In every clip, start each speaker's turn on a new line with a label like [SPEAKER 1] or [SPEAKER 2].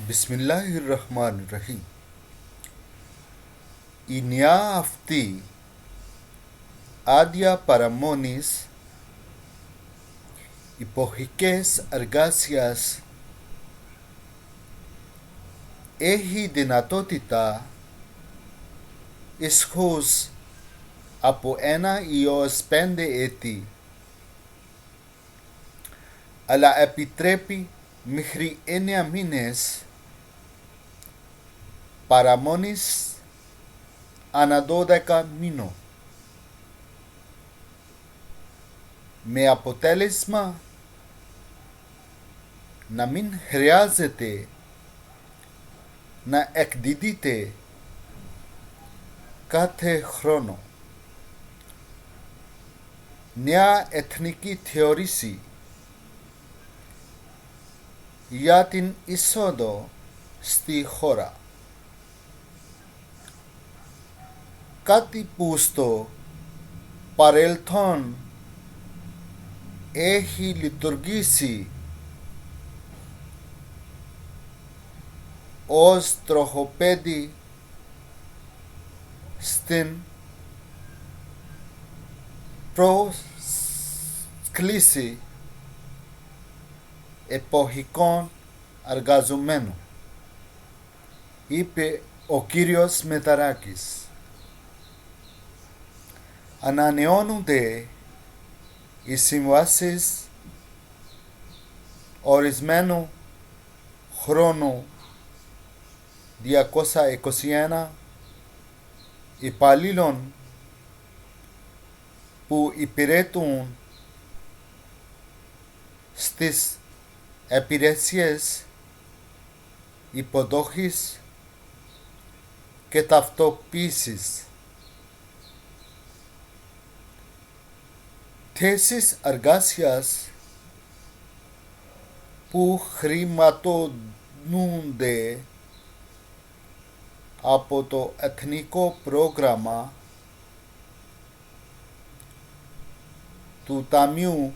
[SPEAKER 1] بسم الله الرحمن الرحیم. Inιά αυτή άδεια παραμονής εποχικές εργασίας έχει δυνατότητα ίσως από 1 έως 5 έτη, αλλά επιτρέπει μέχρι 9 μήνες παραμονής ανά 12 μήνων, με αποτέλεσμα να μην χρειάζεται να εκδίδεται κάθε χρόνο. Νέα εθνική θεώρηση για την είσοδο στη χώρα. Κάτι που στο παρελθόν έχει λειτουργήσει ως τροχοπέδι στην πρόσκληση εποχικών εργαζομένων, είπε ο κύριος Μεταράκης. Ανανεώνονται οι συμβάσεις ορισμένου χρόνου 221 υπαλλήλων που υπηρετούν στις υπηρεσίες υποδοχής και ταυτοποίησης. Θέσεις εργασίας που χρηματοδοτούνται από το εθνικό πρόγραμμα του Ταμείου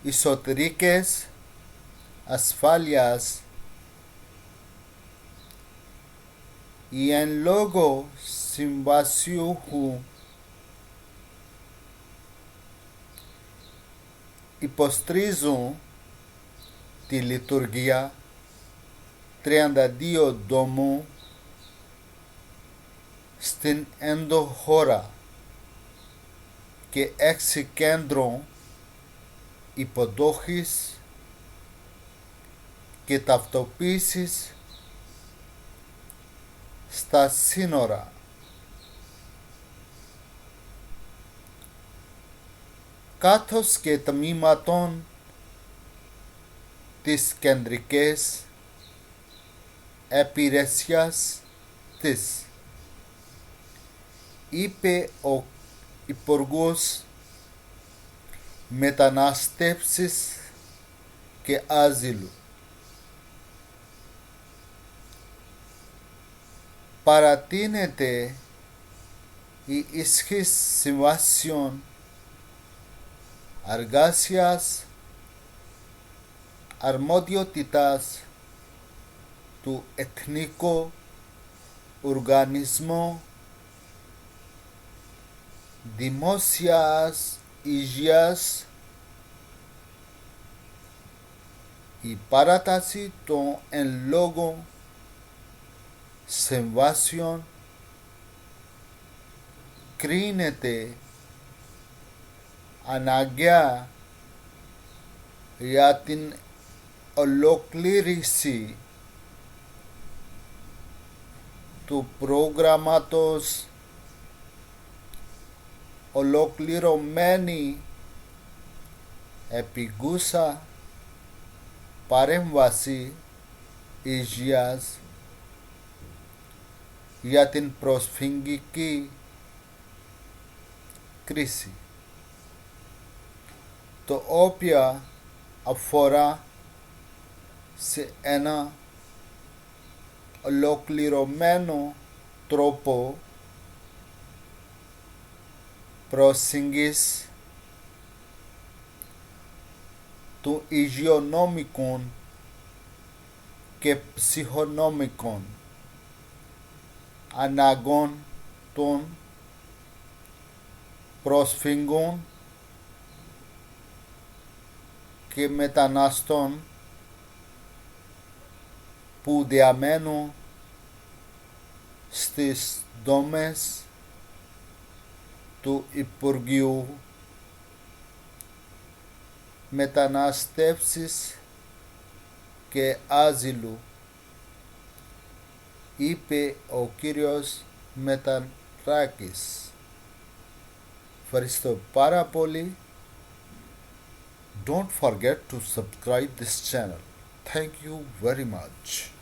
[SPEAKER 1] Εσωτερικής Ασφάλειας. Οι εν λόγω συμβασιούχου υποστηρίζουν τη λειτουργία 32 δομών στην ενδοχώρα και 6 κέντρων υποδοχής και ταυτοποίησης στα σύνορα. Καθώς και τμήματων της κεντρικής υπηρεσίας της, είπε ο Υπουργός Μετανάστευσης και Αζύλου. Παρατείνεται η ισχύς συμβάσεων εργασίας αρμοδιότητας του Εθνικού Οργανισμού Δημόσιας Υγείας. Η παράταση των εν λόγω συμβάσεων κρίνεται αναγκαία για την ολοκλήρωση του προγράμματος ολοκληρωμένη επίγουσα παρέμβαση υγείας για την προσφυγική κρίση, το οποίο αφορά σε ένα ολοκληρωμένο τρόπο προσήγγισης του υγειονομικών και ψυχονομικών αναγκών των προσφύγων και μεταναστών που διαμένουν στις δομές του Υπουργείου Μεταναστεύσης και Άζυλου, είπε ο κύριος Μετανράκης. Ευχαριστώ πάρα πολύ. Don't forget to subscribe this channel. Thank you very much.